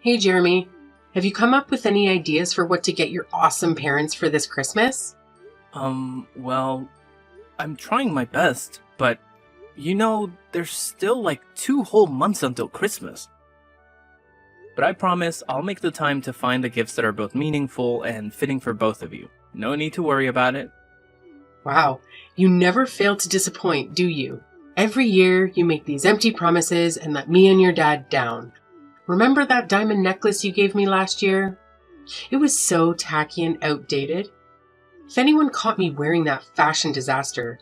Hey, Jeremy. Have you come up with any ideas for what to get your awesome parents for this Christmas? Well, I'm trying my best, but there's still like 2 whole months until Christmas. But I promise I'll make the time to find the gifts that are both meaningful and fitting for both of you. No need to worry about it. Wow, you never fail to disappoint, do you? Every year you make these empty promises and let me and your dad down. Remember that diamond necklace you gave me last year? It was so tacky and outdated. If anyone caught me wearing that fashion disaster,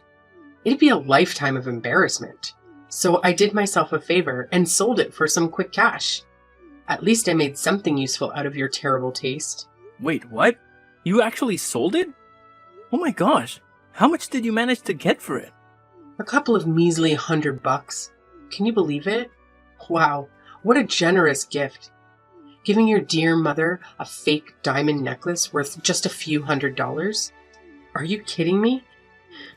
it'd be a lifetime of embarrassment. So I did myself a favor and sold it for some quick cash. At least I made something useful out of your terrible taste. Wait, what? You actually sold it? Oh my gosh, how much did you manage to get for it? A couple of measly $100. Can you believe it? Wow, what a generous gift. Giving your dear mother a fake diamond necklace worth just a few $100s? Are you kidding me?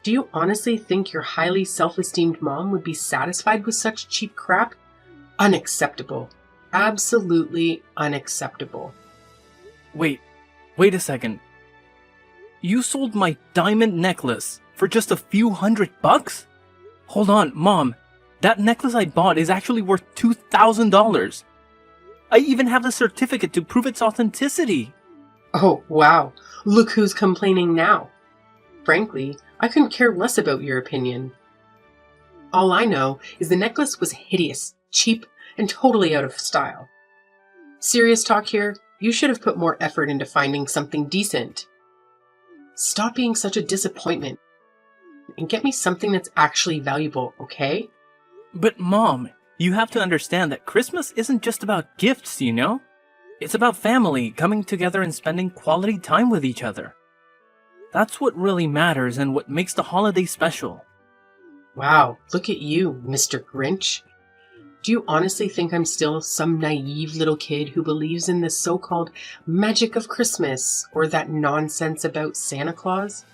Do you honestly think your highly self-esteemed mom would be satisfied with such cheap crap? Unacceptable. Absolutely unacceptable. Wait a second. You sold my diamond necklace for just a few $100? Hold on, Mom. That necklace I bought is actually worth $2,000. I even have the certificate to prove its authenticity. Oh, wow. Look who's complaining now. Frankly, I couldn't care less about your opinion. All I know is the necklace was hideous, cheap, and totally out of style. Serious talk here, you should have put more effort into finding something decent. Stop being such a disappointment and get me something that's actually valuable, okay? But Mom, you have to understand that Christmas isn't just about gifts, you know? It's about family coming together and spending quality time with each other. That's what really matters and what makes the holiday special. Wow, look at you, Mr. Grinch. Do you honestly think I'm still some naive little kid who believes in the so-called magic of Christmas or that nonsense about Santa Claus?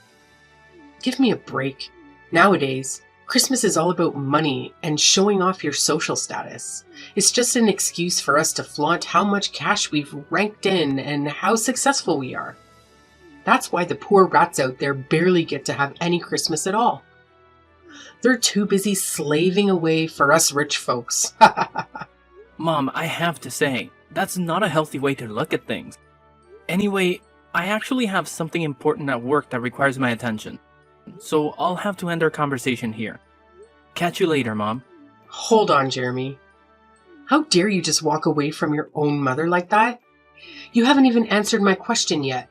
Give me a break. Nowadays, Christmas is all about money and showing off your social status. It's just an excuse for us to flaunt how much cash we've ranked in and how successful we are. That's why the poor rats out there barely get to have any Christmas at all. They're too busy slaving away for us rich folks. Mom, I have to say, that's not a healthy way to look at things. Anyway, I actually have something important at work that requires my attention. So I'll have to end our conversation here. Catch you later, Mom. Hold on, Jeremy. How dare you just walk away from your own mother like that? You haven't even answered my question yet.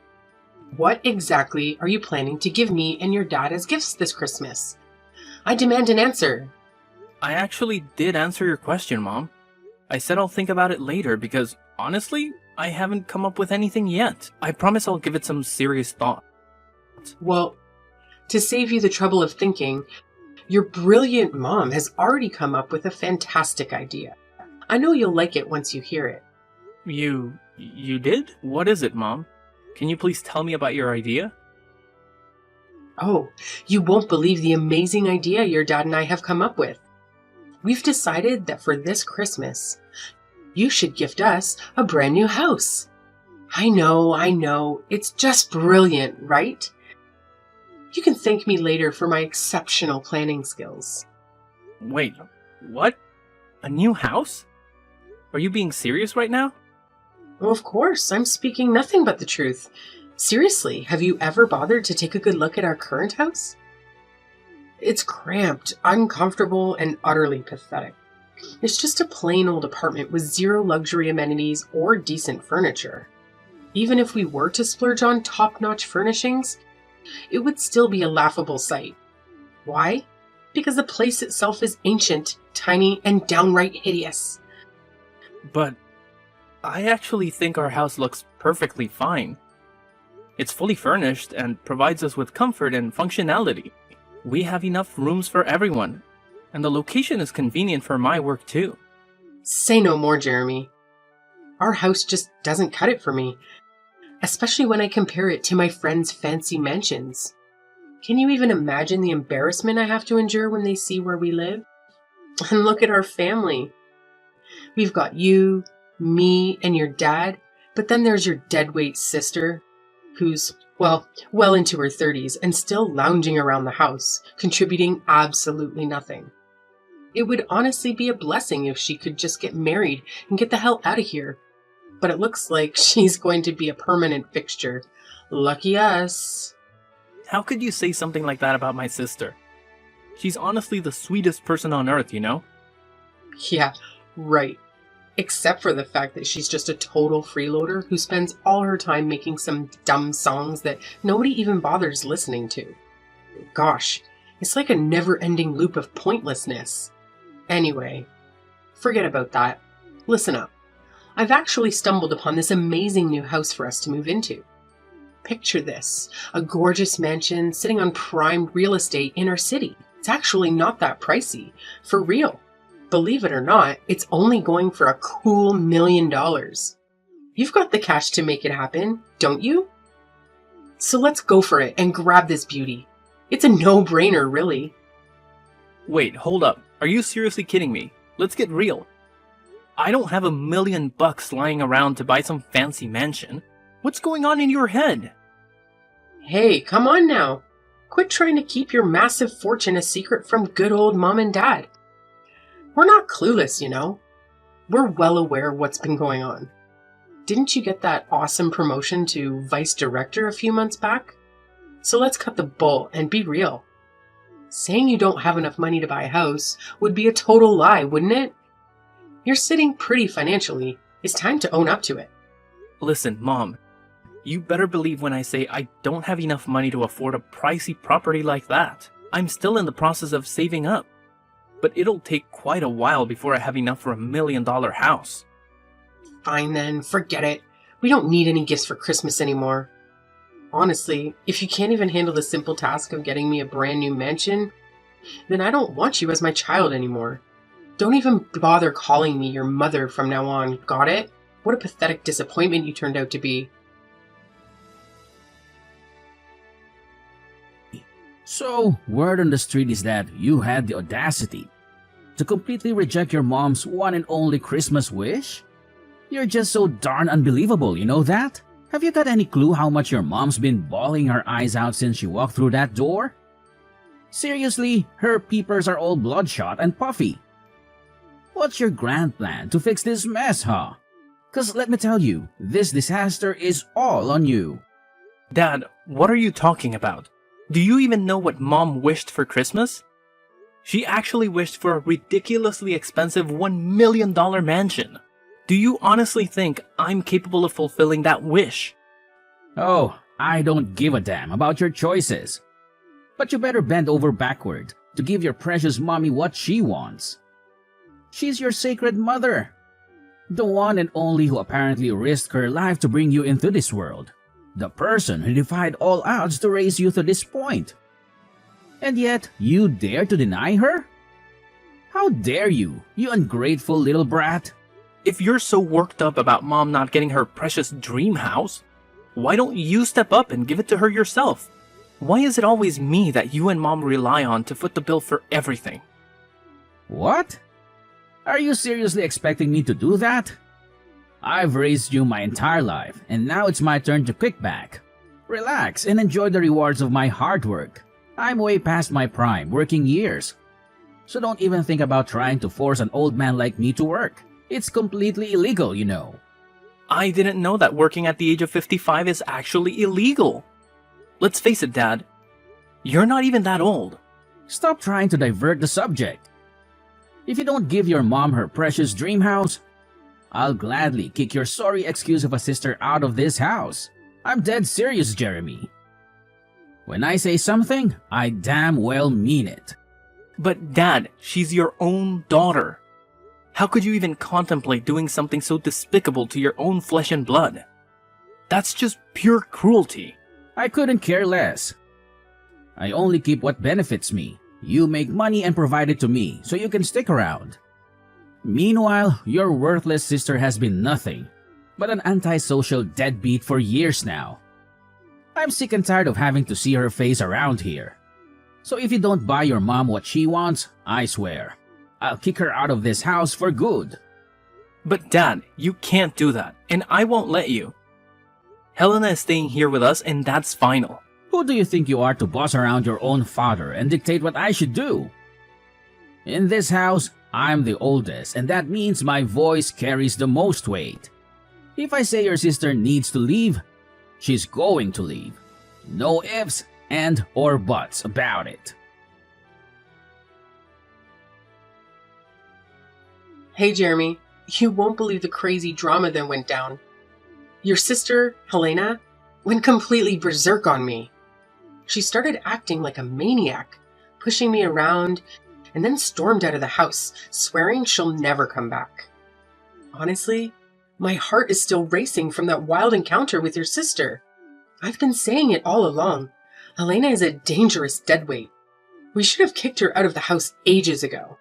What exactly are you planning to give me and your dad as gifts this Christmas? I demand an answer. I actually did answer your question, Mom. I said I'll think about it later because, honestly, I haven't come up with anything yet. I promise I'll give it some serious thought. Well, to save you the trouble of thinking, your brilliant mom has already come up with a fantastic idea. I know you'll like it once you hear it. You did? What is it, Mom? Can you please tell me about your idea? Oh, you won't believe the amazing idea your dad and I have come up with. We've decided that for this Christmas, you should gift us a brand new house. I know. It's just brilliant, right? You can thank me later for my exceptional planning skills. Wait, what? A new house? Are you being serious right now? Oh, of course, I'm speaking nothing but the truth. Seriously, have you ever bothered to take a good look at our current house? It's cramped, uncomfortable, and utterly pathetic. It's just a plain old apartment with zero luxury amenities or decent furniture. Even if we were to splurge on top-notch furnishings, it would still be a laughable sight. Why? Because the place itself is ancient, tiny, and downright hideous. But I actually think our house looks perfectly fine. It's fully furnished and provides us with comfort and functionality. We have enough rooms for everyone, and the location is convenient for my work too. Say no more, Jeremy. Our house just doesn't cut it for me, especially when I compare it to my friends' fancy mansions. Can you even imagine the embarrassment I have to endure when they see where we live? And look at our family. We've got you, Me and your dad, but then there's your deadweight sister, who's, well into her 30s and still lounging around the house, contributing absolutely nothing. It would honestly be a blessing if she could just get married and get the hell out of here. But it looks like she's going to be a permanent fixture. Lucky us. How could you say something like that about my sister? She's honestly the sweetest person on earth, you know? Yeah, right. Except for the fact that she's just a total freeloader who spends all her time making some dumb songs that nobody even bothers listening to. Gosh, it's like a never-ending loop of pointlessness. Anyway, forget about that. Listen up. I've actually stumbled upon this amazing new house for us to move into. Picture this, a gorgeous mansion sitting on prime real estate in our city. It's actually not that pricey, for real. Believe it or not, it's only going for a cool $1 million. You've got the cash to make it happen, don't you? So let's go for it and grab this beauty. It's a no-brainer, really. Wait, hold up. Are you seriously kidding me? Let's get real. I don't have $1 million lying around to buy some fancy mansion. What's going on in your head? Hey, come on now. Quit trying to keep your massive fortune a secret from good old mom and dad. We're not clueless, you know. We're well aware of what's been going on. Didn't you get that awesome promotion to vice director a few months back? So let's cut the bull and be real. Saying you don't have enough money to buy a house would be a total lie, wouldn't it? You're sitting pretty financially. It's time to own up to it. Listen, Mom. You better believe when I say I don't have enough money to afford a pricey property like that. I'm still in the process of saving up. But it'll take quite a while before I have enough for $1 million house. Fine then, forget it. We don't need any gifts for Christmas anymore. Honestly, if you can't even handle the simple task of getting me a brand new mansion, then I don't want you as my child anymore. Don't even bother calling me your mother from now on, got it? What a pathetic disappointment you turned out to be. So, word on the street is that you had the audacity to completely reject your mom's one and only Christmas wish? You're just so darn unbelievable, you know that? Have you got any clue how much your mom's been bawling her eyes out since she walked through that door? Seriously, her peepers are all bloodshot and puffy. What's your grand plan to fix this mess, huh? 'Cause let me tell you, this disaster is all on you. Dad, what are you talking about? Do you even know what Mom wished for Christmas? She actually wished for a ridiculously expensive $1 million mansion. Do you honestly think I'm capable of fulfilling that wish? Oh, I don't give a damn about your choices. But you better bend over backward to give your precious mommy what she wants. She's your sacred mother. The one and only who apparently risked her life to bring you into this world. The person who defied all odds to raise you to this point. And yet, you dare to deny her? How dare you, you ungrateful little brat? If you're so worked up about Mom not getting her precious dream house, why don't you step up and give it to her yourself? Why is it always me that you and Mom rely on to foot the bill for everything? What? Are you seriously expecting me to do that? I've raised you my entire life, and now it's my turn to kick back. Relax and enjoy the rewards of my hard work. I'm way past my prime working years. So don't even think about trying to force an old man like me to work. It's completely illegal, you know. I didn't know that working at the age of 55 is actually illegal. Let's face it, Dad. You're not even that old. Stop trying to divert the subject. If you don't give your mom her precious dream house, I'll gladly kick your sorry excuse of a sister out of this house. I'm dead serious, Jeremy. When I say something, I damn well mean it. But Dad, she's your own daughter. How could you even contemplate doing something so despicable to your own flesh and blood? That's just pure cruelty. I couldn't care less. I only keep what benefits me. You make money and provide it to me so you can stick around. Meanwhile, your worthless sister has been nothing but an antisocial deadbeat for years now. I'm sick and tired of having to see her face around here. So if you don't buy your mom what she wants, I swear, I'll kick her out of this house for good. But Dad, you can't do that, and I won't let you. Helena is staying here with us, and that's final. Who do you think you are to boss around your own father and dictate what I should do? In this house, I'm the oldest, and that means my voice carries the most weight. If I say your sister needs to leave, she's going to leave. No ifs and or buts about it. Hey, Jeremy, you won't believe the crazy drama that went down. Your sister, Helena, went completely berserk on me. She started acting like a maniac, pushing me around, and then stormed out of the house, swearing she'll never come back. Honestly, my heart is still racing from that wild encounter with your sister. I've been saying it all along. Helena is a dangerous deadweight. We should have kicked her out of the house ages ago.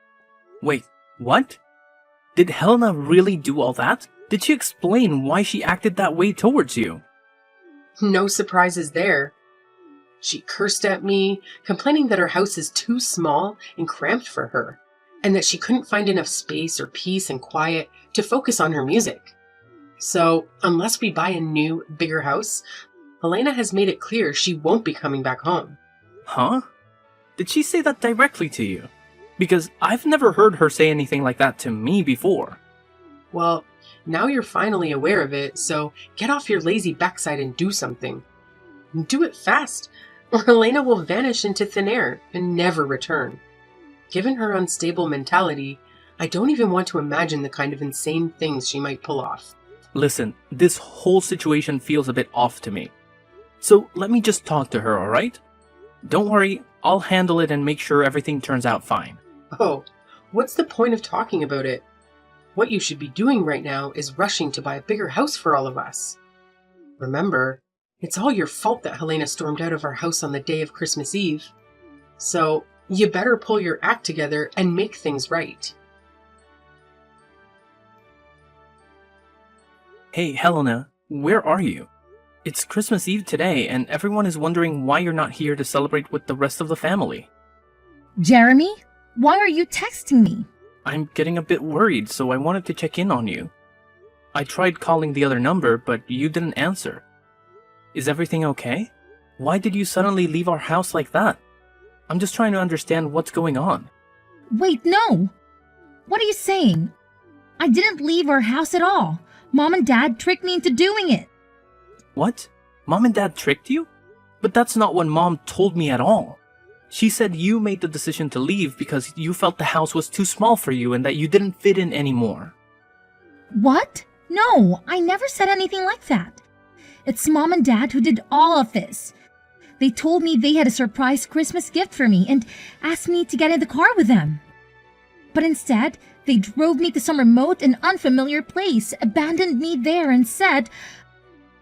Wait, what? Did Helena really do all that? Did she explain why she acted that way towards you? No surprises there. She cursed at me, complaining that her house is too small and cramped for her, and that she couldn't find enough space or peace and quiet to focus on her music. So, unless we buy a new, bigger house, Helena has made it clear she won't be coming back home. Huh? Did she say that directly to you? Because I've never heard her say anything like that to me before. Well, now you're finally aware of it, so get off your lazy backside and do something. And do it fast, or Helena will vanish into thin air and never return. Given her unstable mentality, I don't even want to imagine the kind of insane things she might pull off. Listen, this whole situation feels a bit off to me. So let me just talk to her, alright? Don't worry, I'll handle it and make sure everything turns out fine. Oh, what's the point of talking about it? What you should be doing right now is rushing to buy a bigger house for all of us. Remember, it's all your fault that Helena stormed out of our house on the day of Christmas Eve. So, you better pull your act together and make things right. Hey, Helena, where are you? It's Christmas Eve today, and everyone is wondering why you're not here to celebrate with the rest of the family. Jeremy, why are you texting me? I'm getting a bit worried, so I wanted to check in on you. I tried calling the other number, but you didn't answer. Is everything okay? Why did you suddenly leave our house like that? I'm just trying to understand what's going on. Wait, no! What are you saying? I didn't leave our house at all. Mom and Dad tricked me into doing it. What? Mom and Dad tricked you? But that's not what Mom told me at all. She said you made the decision to leave because you felt the house was too small for you and that you didn't fit in anymore. What? No, I never said anything like that. It's Mom and Dad who did all of this. They told me they had a surprise Christmas gift for me and asked me to get in the car with them. But instead, they drove me to some remote and unfamiliar place, abandoned me there, and said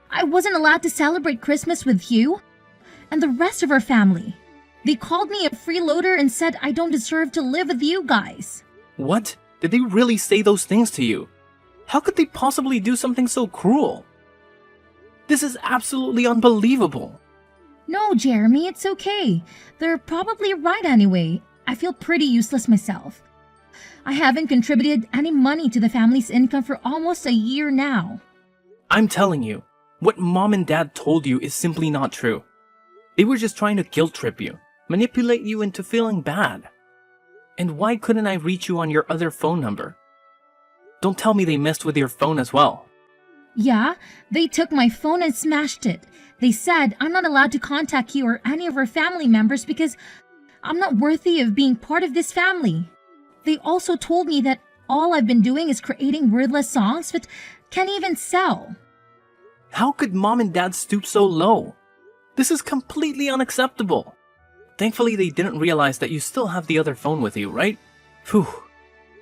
I wasn't allowed to celebrate Christmas with you and the rest of our family. They called me a freeloader and said I don't deserve to live with you guys. What? Did they really say those things to you? How could they possibly do something so cruel? This is absolutely unbelievable. No, Jeremy, it's okay. They're probably right anyway. I feel pretty useless myself. I haven't contributed any money to the family's income for almost a year now. I'm telling you, what Mom and Dad told you is simply not true. They were just trying to guilt trip you, manipulate you into feeling bad. And why couldn't I reach you on your other phone number? Don't tell me they messed with your phone as well. Yeah, they took my phone and smashed it. They said I'm not allowed to contact you or any of our family members because I'm not worthy of being part of this family. They also told me that all I've been doing is creating wordless songs that can't even sell. How could Mom and Dad stoop so low? This is completely unacceptable. Thankfully, they didn't realize that you still have the other phone with you, right? Phew.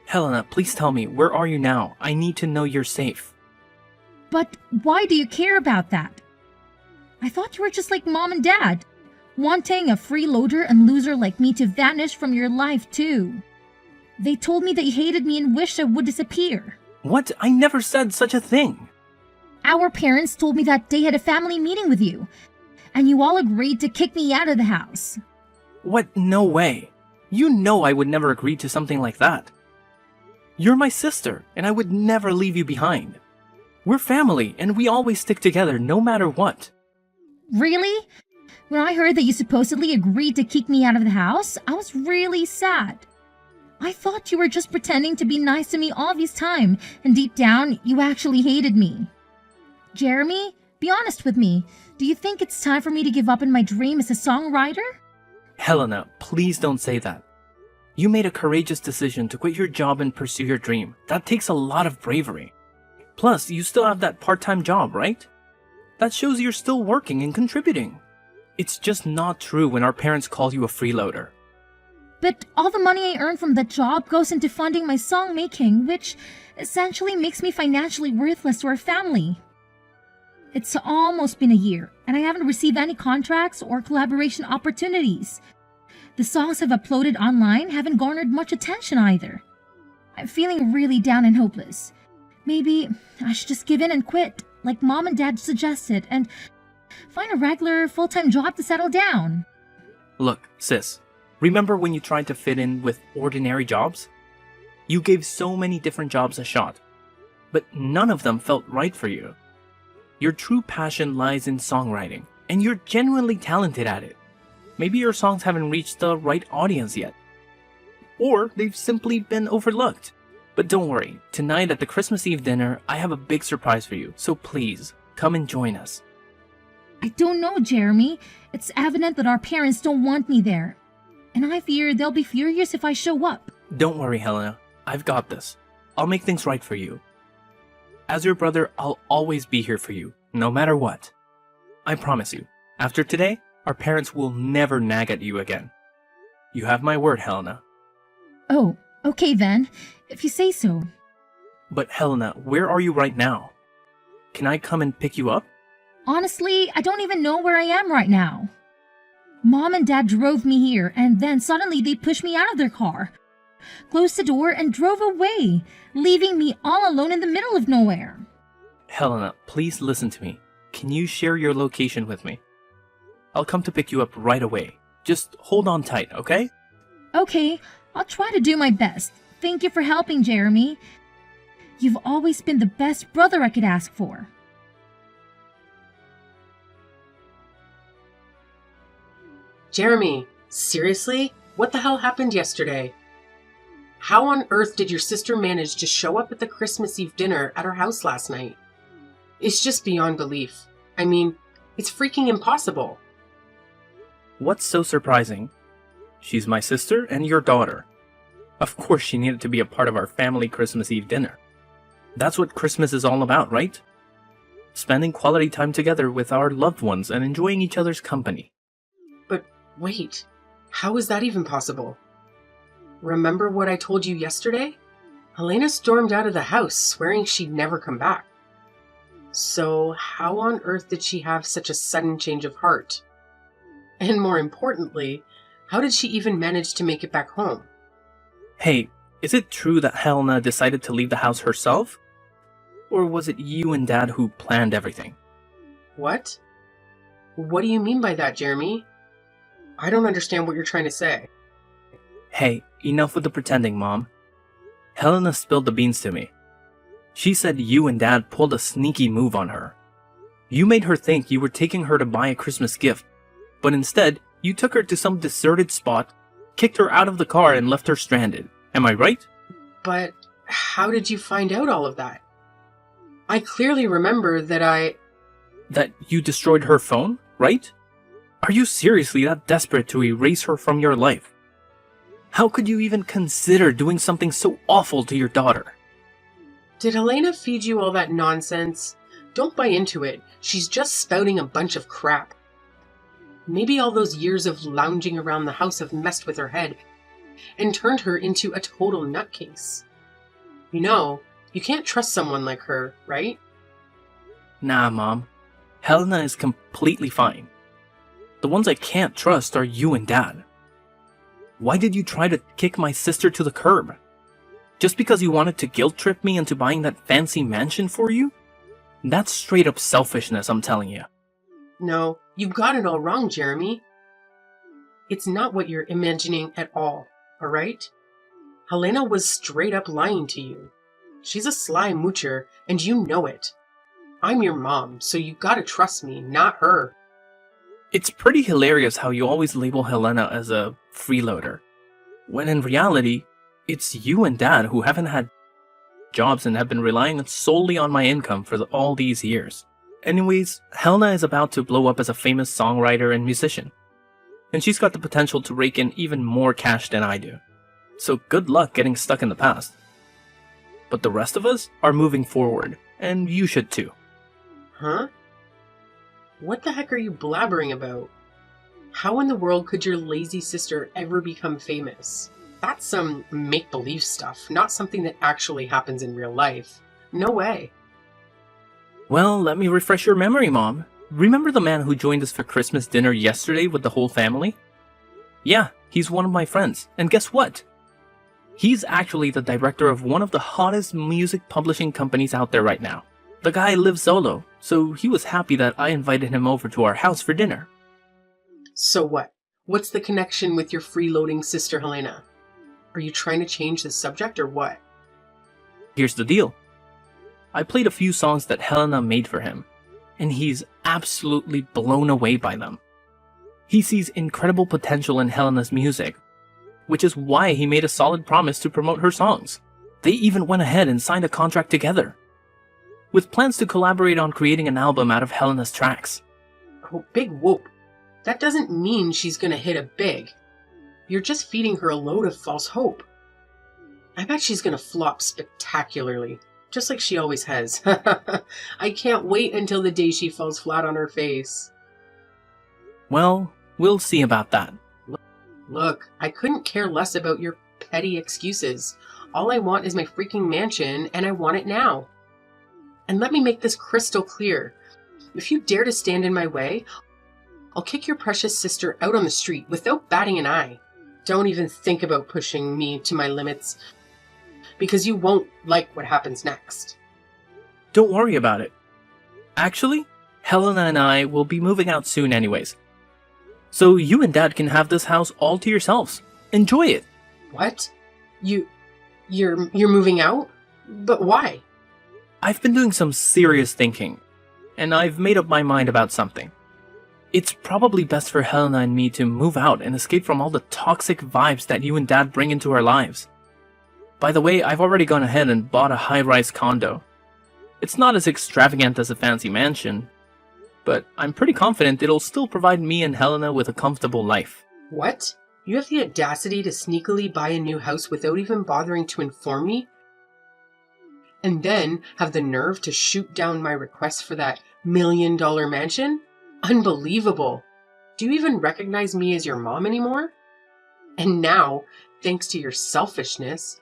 Helena, please tell me, where are you now? I need to know you're safe. But why do you care about that? I thought you were just like Mom and Dad, wanting a freeloader and loser like me to vanish from your life too. They told me that you hated me and wished I would disappear. What? I never said such a thing. Our parents told me that they had a family meeting with you, and you all agreed to kick me out of the house. What? No way. You know I would never agree to something like that. You're my sister, and I would never leave you behind. We're family, and we always stick together no matter what. Really? When I heard that you supposedly agreed to kick me out of the house, I was really sad. I thought you were just pretending to be nice to me all this time, and deep down, you actually hated me. Jeremy, be honest with me. Do you think it's time for me to give up on my dream as a songwriter? Helena, please don't say that. You made a courageous decision to quit your job and pursue your dream. That takes a lot of bravery. Plus, you still have that part-time job, right? That shows you're still working and contributing. It's just not true when our parents call you a freeloader. But all the money I earn from that job goes into funding my song making, which essentially makes me financially worthless to our family. It's almost been a year, and I haven't received any contracts or collaboration opportunities. The songs I've uploaded online haven't garnered much attention either. I'm feeling really down and hopeless. Maybe I should just give in and quit, like Mom and Dad suggested, and find a regular full-time job to settle down. Look, sis, remember when you tried to fit in with ordinary jobs? You gave so many different jobs a shot, but none of them felt right for you. Your true passion lies in songwriting, and you're genuinely talented at it. Maybe your songs haven't reached the right audience yet. Or they've simply been overlooked. But don't worry, tonight at the Christmas Eve dinner, I have a big surprise for you, so please, come and join us. I don't know, Jeremy. It's evident that our parents don't want me there. And I fear they'll be furious if I show up. Don't worry, Helena. I've got this. I'll make things right for you. As your brother, I'll always be here for you, no matter what. I promise you, after today, our parents will never nag at you again. You have my word, Helena. Oh, okay then, if you say so. But Helena, where are you right now? Can I come and pick you up? Honestly, I don't even know where I am right now. Mom and Dad drove me here, and then suddenly they pushed me out of their car, closed the door, and drove away, leaving me all alone in the middle of nowhere. Helena, please listen to me. Can you share your location with me? I'll come to pick you up right away. Just hold on tight, okay? Okay, I'll try to do my best. Thank you for helping, Jeremy. You've always been the best brother I could ask for. Jeremy, seriously? What the hell happened yesterday? How on earth did your sister manage to show up at the Christmas Eve dinner at our house last night? It's just beyond belief. I mean, it's freaking impossible. What's so surprising? She's my sister and your daughter. Of course she needed to be a part of our family Christmas Eve dinner. That's what Christmas is all about, right? Spending quality time together with our loved ones and enjoying each other's company. But wait, how is that even possible? Remember what I told you yesterday? Helena stormed out of the house, swearing she'd never come back. So how on earth did she have such a sudden change of heart? And more importantly, how did she even manage to make it back home? Hey, is it true that Helena decided to leave the house herself? Or was it you and Dad who planned everything? What? What do you mean by that, Jeremy? I don't understand what you're trying to say. Hey, enough with the pretending, Mom. Helena spilled the beans to me. She said you and Dad pulled a sneaky move on her. You made her think you were taking her to buy a Christmas gift, but instead, you took her to some deserted spot, kicked her out of the car, and left her stranded. Am I right? But how did you find out all of that? I clearly remember that you destroyed her phone, right? Are you seriously that desperate to erase her from your life? How could you even consider doing something so awful to your daughter? Did Helena feed you all that nonsense? Don't buy into it. She's just spouting a bunch of crap. Maybe all those years of lounging around the house have messed with her head and turned her into a total nutcase. You know, you can't trust someone like her, right? Nah, Mom. Helena is completely fine. The ones I can't trust are you and Dad. Why did you try to kick my sister to the curb? Just because you wanted to guilt trip me into buying that fancy mansion for you? That's straight up selfishness, I'm telling you. No, you've got it all wrong, Jeremy. It's not what you're imagining at all right? Helena was straight up lying to you. She's a sly moocher, and you know it. I'm your mom, so you gotta trust me, not her. It's pretty hilarious how you always label Helena as a freeloader, when in reality, it's you and Dad who haven't had jobs and have been relying solely on my income for all these years. Anyways, Helena is about to blow up as a famous songwriter and musician, and she's got the potential to rake in even more cash than I do. So good luck getting stuck in the past. But the rest of us are moving forward, and you should too. Huh? What the heck are you blabbering about? How in the world could your lazy sister ever become famous? That's some make-believe stuff, not something that actually happens in real life. No way. Well, let me refresh your memory, Mom. Remember the man who joined us for Christmas dinner yesterday with the whole family? Yeah, he's one of my friends, and guess what? He's actually the director of one of the hottest music publishing companies out there right now. The guy lives solo, so he was happy that I invited him over to our house for dinner. So what? What's the connection with your freeloading sister Helena? Are you trying to change the subject or what? Here's the deal. I played a few songs that Helena made for him, and he's absolutely blown away by them. He sees incredible potential in Helena's music, which is why he made a solid promise to promote her songs. They even went ahead and signed a contract together, with plans to collaborate on creating an album out of Helena's tracks. Oh, big whoop. That doesn't mean she's gonna hit it big. You're just feeding her a load of false hope. I bet she's gonna flop spectacularly, just like she always has. I can't wait until the day she falls flat on her face. Well, we'll see about that. Look, I couldn't care less about your petty excuses. All I want is my freaking mansion, and I want it now. And let me make this crystal clear. If you dare to stand in my way, I'll kick your precious sister out on the street without batting an eye. Don't even think about pushing me to my limits, because you won't like what happens next. Don't worry about it. Actually, Helena and I will be moving out soon anyways. So you and Dad can have this house all to yourselves. Enjoy it. What? You're moving out? But why? I've been doing some serious thinking, and I've made up my mind about something. It's probably best for Helena and me to move out and escape from all the toxic vibes that you and Dad bring into our lives. By the way, I've already gone ahead and bought a high-rise condo. It's not as extravagant as a fancy mansion, but I'm pretty confident it'll still provide me and Helena with a comfortable life. What? You have the audacity to sneakily buy a new house without even bothering to inform me? And then have the nerve to shoot down my request for that $1 million mansion? Unbelievable. Do you even recognize me as your mom anymore? And now, thanks to your selfishness,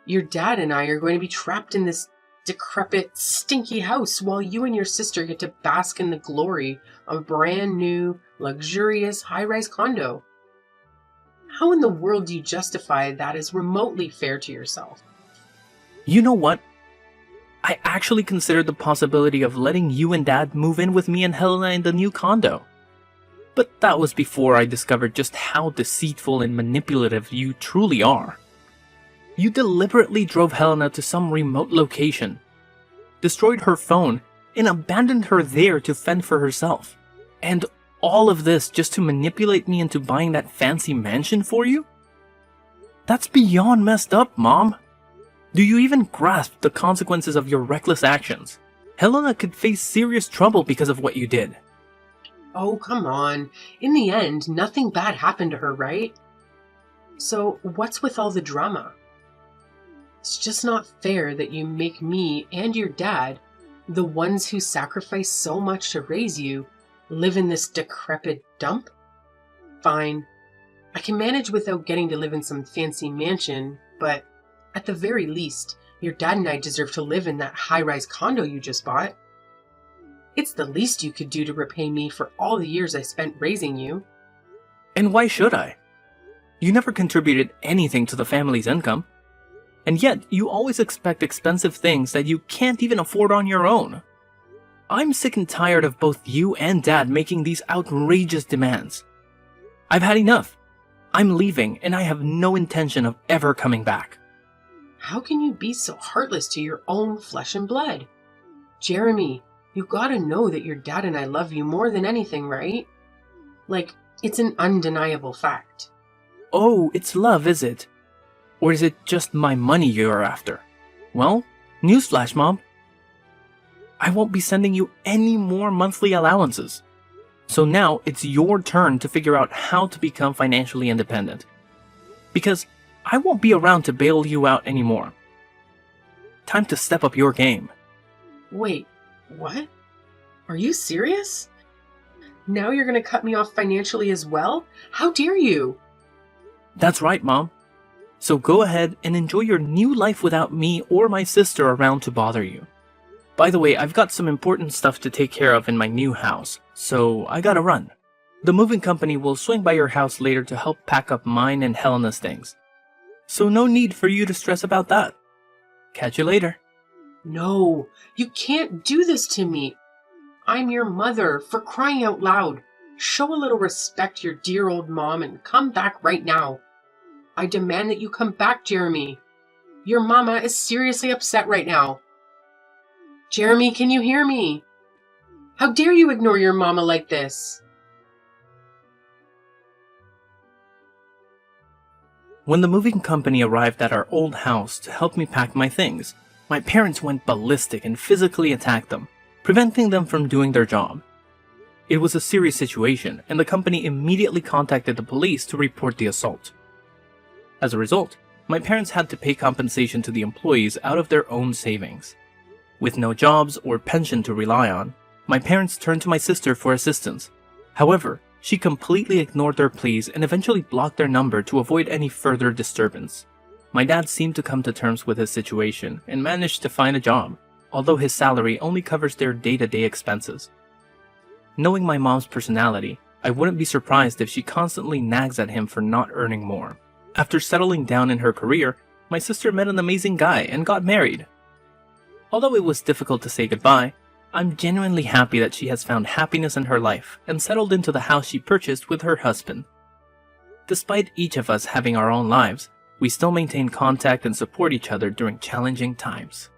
your dad and I are going to be trapped in this decrepit, stinky house while you and your sister get to bask in the glory of a brand new, luxurious, high-rise condo. How in the world do you justify that as remotely fair to yourself? You know what? I actually considered the possibility of letting you and Dad move in with me and Helena in the new condo. But that was before I discovered just how deceitful and manipulative you truly are. You deliberately drove Helena to some remote location, destroyed her phone, and abandoned her there to fend for herself. And all of this just to manipulate me into buying that fancy mansion for you? That's beyond messed up, Mom. Do you even grasp the consequences of your reckless actions? Helena could face serious trouble because of what you did. Oh, come on. In the end, nothing bad happened to her, right? So, what's with all the drama? It's just not fair that you make me and your dad, the ones who sacrificed so much to raise you, live in this decrepit dump? Fine. I can manage without getting to live in some fancy mansion, but at the very least, your dad and I deserve to live in that high-rise condo you just bought. It's the least you could do to repay me for all the years I spent raising you. And why should I? You never contributed anything to the family's income. And yet, you always expect expensive things that you can't even afford on your own. I'm sick and tired of both you and Dad making these outrageous demands. I've had enough. I'm leaving, and I have no intention of ever coming back. How can you be so heartless to your own flesh and blood? Jeremy, you gotta know that your dad and I love you more than anything, right? Like, it's an undeniable fact. Oh, it's love, is it? Or is it just my money you're after? Well, newsflash, Mom. I won't be sending you any more monthly allowances. So now it's your turn to figure out how to become financially independent. Because I won't be around to bail you out anymore. Time to step up your game. Wait, what? Are you serious? Now you're gonna cut me off financially as well? How dare you? That's right, Mom. So go ahead and enjoy your new life without me or my sister around to bother you. By the way, I've got some important stuff to take care of in my new house, so I gotta run. The moving company will swing by your house later to help pack up mine and Helena's things. So no need for you to stress about that. Catch you later. No, you can't do this to me. I'm your mother, for crying out loud. Show a little respect to your dear old mom and come back right now. I demand that you come back, Jeremy. Your mama is seriously upset right now. Jeremy, can you hear me? How dare you ignore your mama like this? When the moving company arrived at our old house to help me pack my things, my parents went ballistic and physically attacked them, preventing them from doing their job. It was a serious situation, and the company immediately contacted the police to report the assault. As a result, my parents had to pay compensation to the employees out of their own savings. With no jobs or pension to rely on, my parents turned to my sister for assistance. However, she completely ignored their pleas and eventually blocked their number to avoid any further disturbance. My dad seemed to come to terms with his situation and managed to find a job, although his salary only covers their day-to-day expenses. Knowing my mom's personality, I wouldn't be surprised if she constantly nags at him for not earning more. After settling down in her career, my sister met an amazing guy and got married. Although it was difficult to say goodbye, I'm genuinely happy that she has found happiness in her life and settled into the house she purchased with her husband. Despite each of us having our own lives, we still maintain contact and support each other during challenging times.